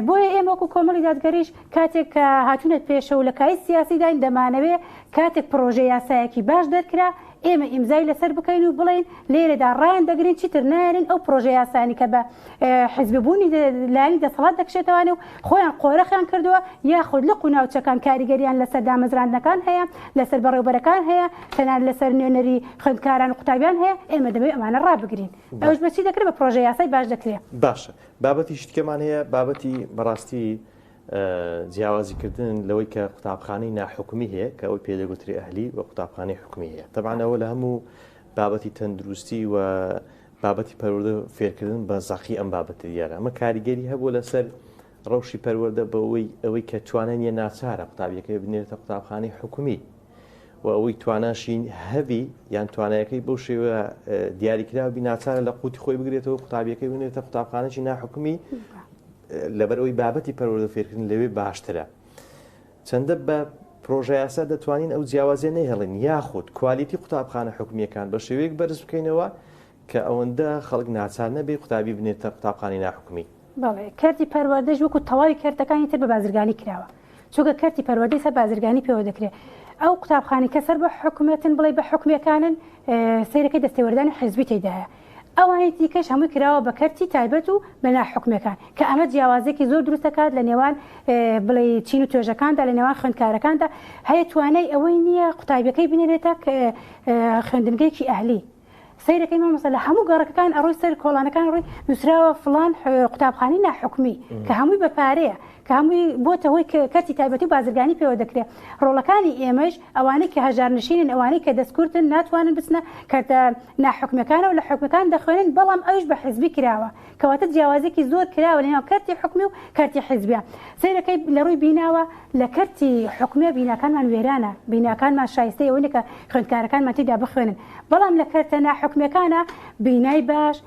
بۆیە ئێمە وەکو کۆمەڵی دادگەریش کاتێک کە هاتوونەت پێشە و لە کای سیاسیداین دەمانەوێ کاتێک پرۆژە یاسایەکی باش دەرکرا ئێمە ئیمزای لەسەر بکەین و بڵین لێرەدا ڕایان دەگرین چیتر نارین ئەو پرۆژە یاسانی کە بە حیزببوونی لایەنی دەسەڵات دەکشێتەوانێ و خۆیان قۆرەخیان کردووە یاخود لە قوناوچەکان کاریگەریان لەسەر دامەزراندنەکان هەیە لەسەر بەڕێوەبەرەکان هەیە تەنان لەسەر نوێنەری خوێندکاران و قوتابیان هەیە ئێمە دەبێت ئەمانە ڕابگرین ئەوش بەچی دەکرێت بە پرۆژە یاسای باش دەکرێت باشە بابەتی شتکەمان هەیە بابەتی بەڕاستی جیاوازیکردن لەوەی کە قوتابخانەی ناحکومی هەیە کە ئەوەی پێدەگوتری ئەهلی و قوتابخانەی حکومی هەیە طبعاً ئەوە لە هەموو بابەتی تەندروستی و بابەتی پەروەردە فێرکردن بە زەخی ئەم بابەتە دیارە ئەمە کاریگەری هەبوو لەسەر ڕەوشی پەروەردە بەوەی ئەوەی کە توانای ناچارە قوتابیەکەی بنێتە قوتابخانەی حکومی و ئەوەی تواناشین هەبی یان توانایەکەی بەو شێوە دیاریکراوی ناچارە لە قوتی خۆی بگرێتەوە قوتابیەکەی بنێتە قوتابخانەی ناحکومی لەبەرەوەی بابەتی پەروەردە فێرکردن لەوێ باشترە چەندە بە پرۆژە یاسا دەتوانین ئەو جیاوازیە نەیهێڵین یاخود کوالیتی قوتابخانە حکومیەکان بە شێوەیەک بەرز بکەینەوە کە ئەوەندە خەڵک ناچار نەبێ قوتابی بنێتە قوتابخانەی ناحکومی بەڵێ کەرتی پەروەردەش وەکو تەواوی کەرتەکانی تر بە بازرگانی کراوە چونکە کەرتی پەروەردەی سەر بازرگانی پێوە دەکرێت ئەو قوتابخانەی کە سەر بە حکومەتن بڵێ بە حکومیەکانن سەیرەکەی دەستێوەردانی حیزبی تێدایە ئەوانی دیکەش هەمووی کراوە بە کەرتی تایبەت و بە ناحکومیەکان کە ئەمە جیاوازێکی زۆر دروستەکات لە نێوان بڵێ چین و توێژەکاندا لە نێوان خوێندکارەکاندا هەیە توانای ئەوەی نییە قوتابیەکەی بنێرێتە خوێندنگەیەکی ئەهلی سیرەکەی مامۆستا لە هەموو گەڕەکەکان ئەڕۆی سەر کۆڵانەکان ڕۆی نووسراوە فڵان قوتابخانەی ناحکومی کە هەمووی بە پارەیە کە هەمووی بۆتە هۆی کەرتی تایبەتی و بازرگانی پێوە دەکرێت ڕۆڵەکانی ئێمەش ئەوانەی کە هەژارنشینن ئەوانەی کە دەستکورتن ناتوانن بچنە کەرتە ناحکومیەکانەوە لە حکومەکان دەخوێنن بەڵام ئەوش بە حیزبی کراوە کەواتە جیاوازێکی زۆر کراوە لەناو کەرتی حکومی و کەرتی حیزبیە سیرەکەی لە ڕووی بیناوە لە کەرتی حکومیە بیناکانمان وێرانە بیناکانمان شایستەیە ئەوەی کە خوێندکارەکانمان تێدا بخوێنن بەڵام لە کەرتە ناحکومیەکانە بینای باش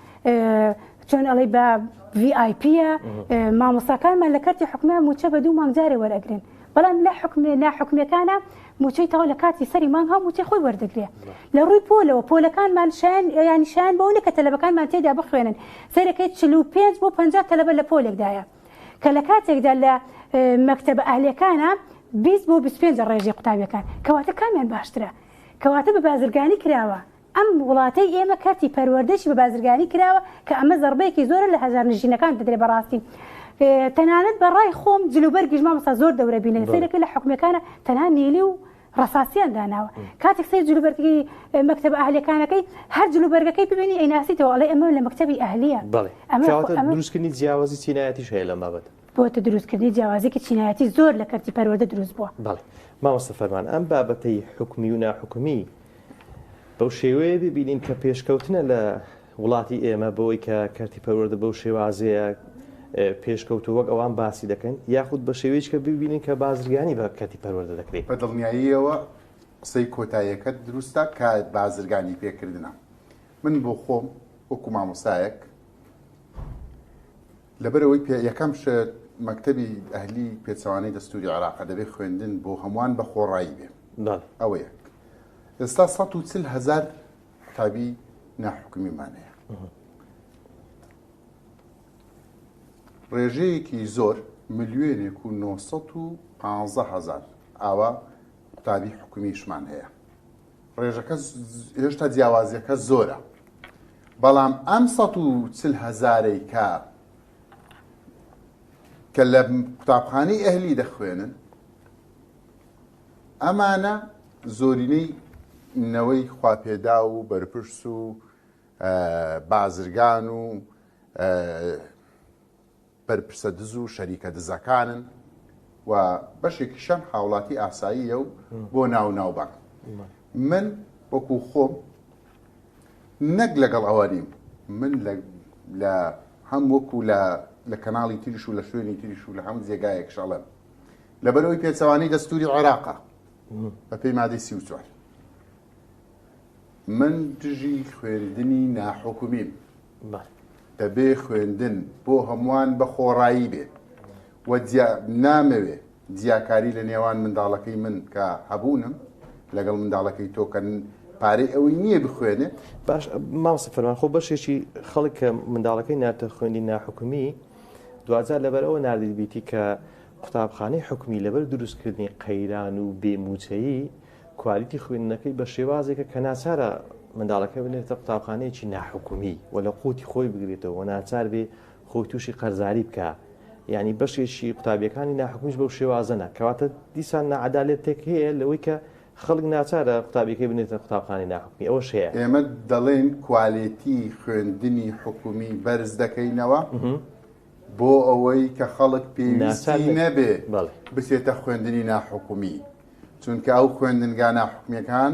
چۆن ئەڵێ بە VIPە مامۆستاکانمان لە کەرتی حکومیە موچە بە 2 مانگ جارێ وەرئەگرن بەڵام لە ناحکومیەکانە موچەی تەواو لە کاتی سەری مانگ هەم موچەی خۆی وەردەگرێت لە ڕووی پۆلەوە پۆلەکانمان ینی شایان بەوە کە تەلەبەکانمان تێدا بخوێنن سەرەکەی 45 بۆ 50 تەلەبە لە پۆلێکدایە کە لە کاتێکدا لە مەکتەبە ئاهلیەکانە 20 بۆ 25 ڕێژی قوتابیەکان کەواتە کامیان باشترە کەواتە بە بازرگانی کراوە ئەم وڵاتەی ئێمە کەرتی پەروەردەشی بە بازرگانی کراوە کە ئەمە زەربەیەکی زۆرە لە هەژارنشینەکان دەدرێت بەڕاستی تەنانەت بەڕای خۆم جلوبەرگیش مامۆستا زۆر دەورە بینێت سەرەکە لە حکومیەکانە تەنها نیلی و ڕساسیان داناوە کاتێک سەر جلوبەرگی مەکتەبە ئاهلیەکانەکەی هەر جلوبەرگەکەی ببینی ئەیناسیتەوە ئەڵێ ئەمە لە مەکتەبی ئاهلیە دروستکردنی جیاوازی چینایەتیش هەیە لەم بابەت بۆتە دروستکردنی جیاوازێکی چینایەتی زۆر لە کەرتی پەروەردە دروست بووە بەڵێ مامۆستا فەرمان ئەم بابەتەی حکومی و ناحکومی بەو شێوەیە ببینین کە پێشکەوتنە لە وڵاتی ئێمە بەوەی کە کەرتی پەروەردە بەو شێوازەیە پێشکەوتو وەک ئەوان باسی دەکەن یاخود بە شێوەیەش کە ببینین کە بازرگانی بە کەرتی پەروەردە دەکرێت بە دڵنیاییەوە قسەی کۆتاییەکەت دروستە کە بازرگانی پێکردنە من بۆ خۆم وەکو مامۆستایەک لەبەرەوەی یەکەم شت مەکتەبی ئەهلی پێچەوانەی دەستوری عێراق دەبێت خوێندن بۆ هەمووان بە خۆڕایی بێ ئەوە یەک ئێستا 140,000 قوتابی ناحکومیمان هەیە ڕێژەیەکی زۆر 1,915,000 ئاوا قوتابی حکومیشمان هەیە ڕێژەکە هێشتا جیاوازیەکە زۆرە بەڵام ئەم 140,000ی کە لە قوتابخانەی ئەهلی دەخوێنن ئەمانە زۆرینەی نەوەی خواپێدا و بەرپرس و بازرگان و بەرپرسە دز و شەریکە دزەکانن و بەشێکیشان هاوڵاتی ئاساییە و بۆ ناوناوبان من وەکو خۆم نەک لەگەڵ ئەوە نیم من لە هەم وەکو لە کەناڵی تریش و لە شوێنی تریش و لە هەموو جێگایەک شەڵێم لەبەرەوەی پێچەوانەی دەستوری عێراقە بە پێی مادەی 34 من دژی خوێندنی ناحکومیم دەبێ خوێندن بۆ هەمووان بە خۆڕایی بێ و نامەوێ جیاکاری لە نێوان منداڵەکەی من کە هەبوونم لەگەڵ منداڵەکەی تۆکەن پارەی ئەوەی نییە بخوێنێ باش مامۆستا فەرمان خۆ بەشێکی خەڵک کە منداڵەکەی ناتە خوێندی ناحکومی دوجار لەبەرەوە نردیبیتی کە قوتابخانەی حکومی لەبەر دروستکردنی قەیران و بێموچەیی کوالیتی خوێندنەکەی بە شێوازێکە کە ناچارە منداڵەکە بنێتە قوتابخانەیەکی ناحکومی و لە قوتی خۆی بگرێتەوە و ناچار بێ خۆی تووشی قەرزاری بکە یعنی بەشێکی قوتابیەکانی ناحکومیش بەو شێوازەنە کەواتە دیسان نەعەدالەتێک هەیە لەوەی کە خەڵک ناچارە قوتابیەکەی بنێتە قوتابخانەی ناحکومی ئەوەش هەیە ئێمە دەڵێن کوالیتی خوێندنی حکومی بەرز دەکەینەوە بۆ ئەوەی کە خەڵک پێویستی نەبێ بچێتە خوێندنی ناحکومی چونکە ئەو خوێندنگا ناحکومیەکان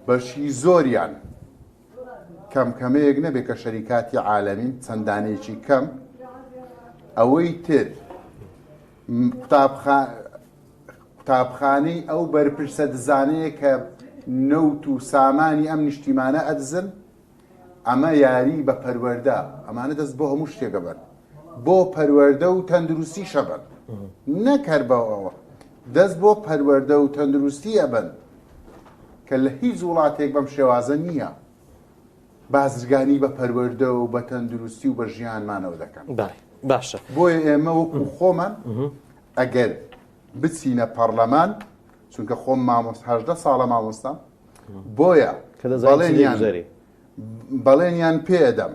بەشی زۆریان کەمەیەک نەبێت کە شەریکاتی عالەمین چەندانێکی کەم ئەوەی تر قوتابخانەی ئەو بەرپرسە دزانەیە کە نەوت و سامانی ئەم نیشتیمانە ئەدزن ئەمە یاری بە پەروەردە ئەمانە دەست بۆ هەموو شتێکە بن بۆ پەروەردە و تەندروستی شەبن نەکەر بەوەوە دەست بۆ پەروەردە و تەندروستی ئەبن کە لە هیچ وڵاتێک بەم شێوازە نییە بازرگانی بە پەروەردە و بە تەندروستی و بە ژیانمانەوە دەکەن باشە بۆیە ئێمە وەکو خۆمان ئەگەر بچینە پەرلەمان چونکە خۆم 18 ساڵە مامۆستا بۆیە بەڵێنیان پێدەم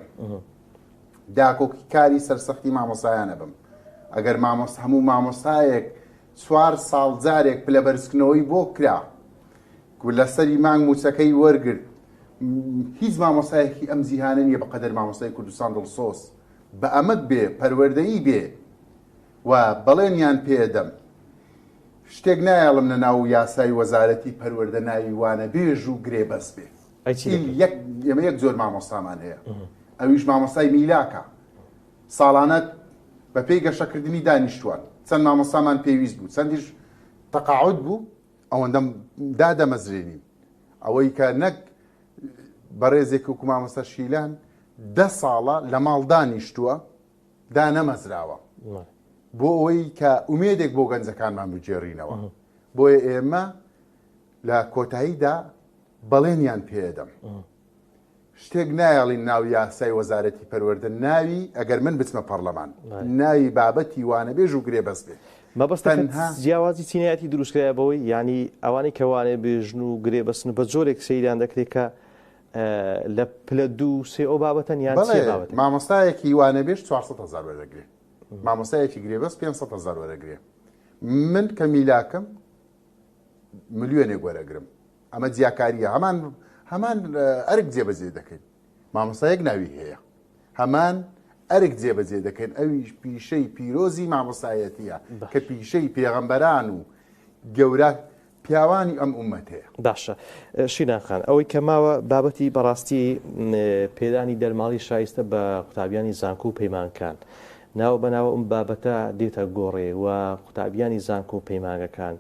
داکۆکی کاری سەرسەختی مامۆستایانە بم ئەگەر هەموو مامۆستایەک 4 ساڵ جارێک پلە بەرزکردنەوەی بۆ کرا لەسەری مانگ موچەکەی وەرگرت هیچ مامۆستایەکی ئەم جیهانە نییە بەقەدەر مامۆستای کوردستان دڵسۆز بە ئەمەد بێ پەروەردەیی بێ و بەڵێنیان پێدەم شتێک نایڵم لە ناو یاسای وەزارەتی پەروەردە ناوی وانە بێژ و گرێبەست بێ ئێمە یەک زۆر مامۆستامان هەیە ئەویش مامۆستای میلاکە ساڵانەت بە پێی گەشەکردنی دانیشتوان چەند مامۆستامان پێویست بوو چەندیش تەقاعود بوو ئەوەندەم دادەمەزرێنین ئەوەی کە نەک بەڕێزێک وەکو مامۆستا شیلان 10 ساڵە لە ماڵ دانیشتووە دانەمەزراوە بۆ ئەوەی کە ئومێدێک بۆ گەنجەکانمان بجێڕینەوە بۆیە ئێمە لە کۆتاییدا بەڵێنیان پێدەم شتێک نایڵین ناو یاسای وەزارەتی پەروەردە ناوی ئەگەر من بچمە پەرلەمان ناوی بابەتی وانە بێژ و گرێبەست بێ مەبەستە جیاوازی چینایەتی دروستکرای بەوەی ینی ئەوانەی کەوانێ بێژن و گرێبەستن بە جۆرێک سەیریان دەکرێت کە لە پلە 2-3 ئەو بابەتەن یان بابەت مامۆستایەکی وانە بێژ 400,000 وەرەگرێ مامۆستایەکی گرێبەست 500,000 وەرەگرێ من کە میلاکەم ملیۆنێک وەرەگرم ئەمە جیاکاریە هەمان ئەرک جێبەجێ دەکەین مامۆستایەک ناوی هەیە هەمان ئەرک جێبەجێ دەکەین ئەویش پیشەی پیرۆزی مامۆستایەتیە کە پیشەی پێغەمبەران و گەورە پیاوانی ئەم ئومەت هەیە. باشە شینان خان ئەوەی کە ماوە بابەتی بەڕاستی پێدانی دەرماڵی شایستە بە قوتابیانی زانکۆ و پەیمانکان ناوە بەناوە ئەم بابەتە دێتە گۆڕێ و قوتابیانی زانکۆ و پەیمانگەکان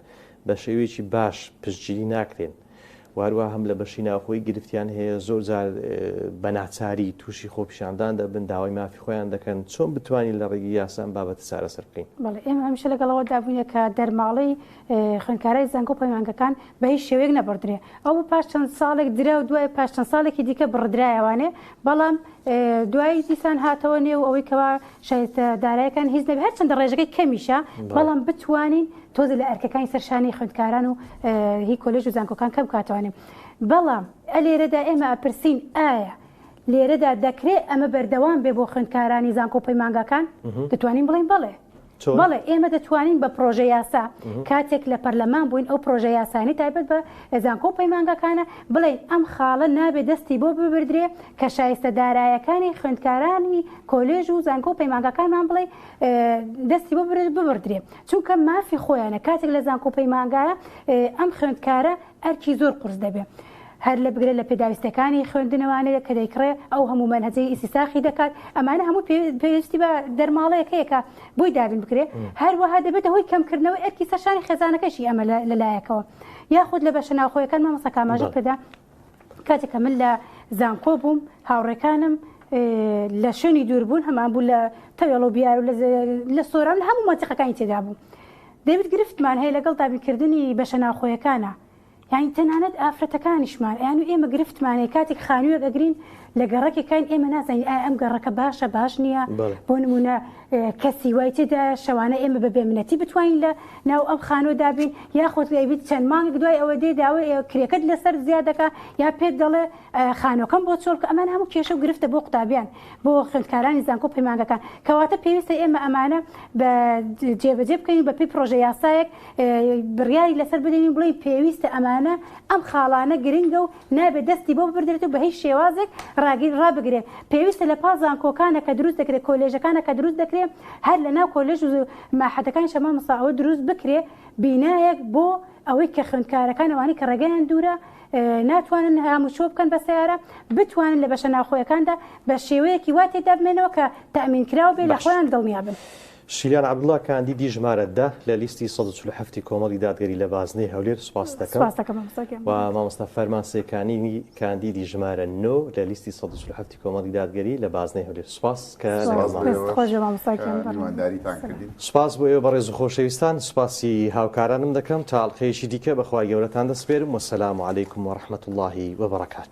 بە شێوەیەکی باش پشتگیری ناکرێن وارووا هەم لە بەشی ناوخۆی گرفتیان هەیە زۆر جار بە ناچاری تووشی خۆپیشاندان دەبن داوای مافی خۆیان دەکەن چۆن بتوانین لە ڕێگی یاسان بابەتە چارەسەر بکەین. بەڵێ ئێمە هەمیشە لەگەڵەوە دابووینە کە دەرماڵی خوێندکارای زانکۆ و پەیمانگەکان بە هیچ شێوەیەک نەبڕدرێ ئەو پاش چەند ساڵێک درا و دوای پاش چەند ساڵێکی دیکە بڕدرایەوانێ بەڵام دوای دیسان هاتەوە نێو ئەوەی کەوا شایستەدارایەکان هیچ نەبێ هەرچەندە ڕێژەکەی کەمیشە بەڵام بتوانین تۆزی لە ئەرکەکانی سەرشانی خوێندکاران و هی کۆلێژ و زانکۆکان کەم کاتوانێن بەڵام لێرەدا ئێمە ئەپرسین ئایا لێرەدا دەکرێت ئەمە بەردەوام بێ بۆ خوێندکارانی زانکۆ و پەیمانگەکان دەتوانین بڵین بڵێ بەڵێ ئێمە دەتوانین بە پرۆژە یاسا کاتێک لە پەرلەمان بووین ئەو پرۆژە یاسانی تایبەت بە زانکۆ و پەیمانگەکانە بڵێن ئەم خاڵە نابێت دەستی بۆ ببردرێ کە شایستە دارایەکانی خوێندکارانی کۆلێژ و زانکۆ و پەیمانگەکانمان بڵێ دەستی بۆ ببردرێ چونکە مافی خۆیانە کاتێک لە زانکۆ و پەیمانگایە ئەم خوێندکارە ئەرکی زۆر قورس دەبێت هەر لە بگرێت لە پێداویستەکانی خوێندنەوانەیە کە دەیکڕێ ئەو هەموو مەنهەجەی ئیسیساخی دەکات ئەمانە هەموو پێویستی بە دەرماڵەیەکەیەکە بۆی دابین بکرێ هەروەها دەبێتە هۆی کەمکردنەوەی ئەرکی سەرشانی خێزانەکەشی ئەمە لەلایەکەوە یاخود لە بەشە ناوخۆیەکان مامۆستا کاماژە پێدا کاتێکە من لە زانکۆ بووم هاوڕێکانم لە شوێنی دوور بوون هەمان بوو لە تەوێڵ و بیار و لە سۆران هەموو ماتیقەکانی تێدا بوو دەبێت گرفتمان هەیە لەگەڵ دابینکردنی بەشە ناوخۆیەکانە یعنی تەنانەت ئافرەتەکانیشمان یان و ئێمە گرفتمانەیە کاتێک خانوویەک ئەگرین لە گەڕەکێکان ئێمە نازانین ئایا ئەم گەڕەکە باشە باش نییە بۆ نمونە کەسی وای تێدا شەوانە ئێمە بە بێمنەتی بتوانین لە ناو ئەم خانۆ دابین یاخۆت ئەیبیت چەند مانگێک دوای ئەوە دێ داوای کرێکەت لەسەر زیادەکە یا پێت دەڵێ خانۆکەم بۆ چۆڵکە ئەمان هەموو کێشە و گرفتە بۆ قوتابیان بۆ خوێندکارانی زانکۆ و پەیمانگەکان کەواتە پێویستە ئێمە ئەمانە بە جێبەجێ بکەین بە پێی پرۆژە یاسایەک بڕیاری لەسەر بدەین بڵێ پێویستە ئەمانە ئەم خاڵانە گرنگە و نابێت دەستی بۆ ببردرێت و بە هیچ شێوازێک ڕابگرێت پێویستە لە پاش زانکۆکانە کە دروست دەکرێت کۆلێژەکانە کە دروست دەکرێت هەر لە ناو کۆلێژ و ماحەتەکانی شەما مەساعەوە دروست بکرێ بینایەک بۆ ئەوەی کە خوێندکارەکان ئەوانەی کە ڕێگەیان دوورە ناتوانن هەمووشۆ بکەن بە سیارە بتوانن لە بەشە ناوخۆیەکاندا بە شێوەیەکی وا تێدا بمێنەوە کە تەئمینکراوە بێ لە خۆیان دڵنیا بن. شیلیان عەبدوڵڵا کاندیدی ژمارە 10 لە لیستی 147 کۆمەڵی دادگەری لە بازنەی هەولێر سوپاس دەکەم و مامۆستا فەرمان سێکانی کاندیدی ژمارە 9 لە لیستی 147 کۆمەڵی دادگەری لە بازنەی هەولێر سوپاس کە سوپاس بۆ ئێوە بەڕێز و خۆشەویستان سوپاسی هاوکارانم دەکەم تا ئەڵقەیەکی دیکە بەخوای گەورەتان دەسپێرم وەسەلام عەلەیکم وەڕەحمەتوڵڵاهی وەبەڕەکات.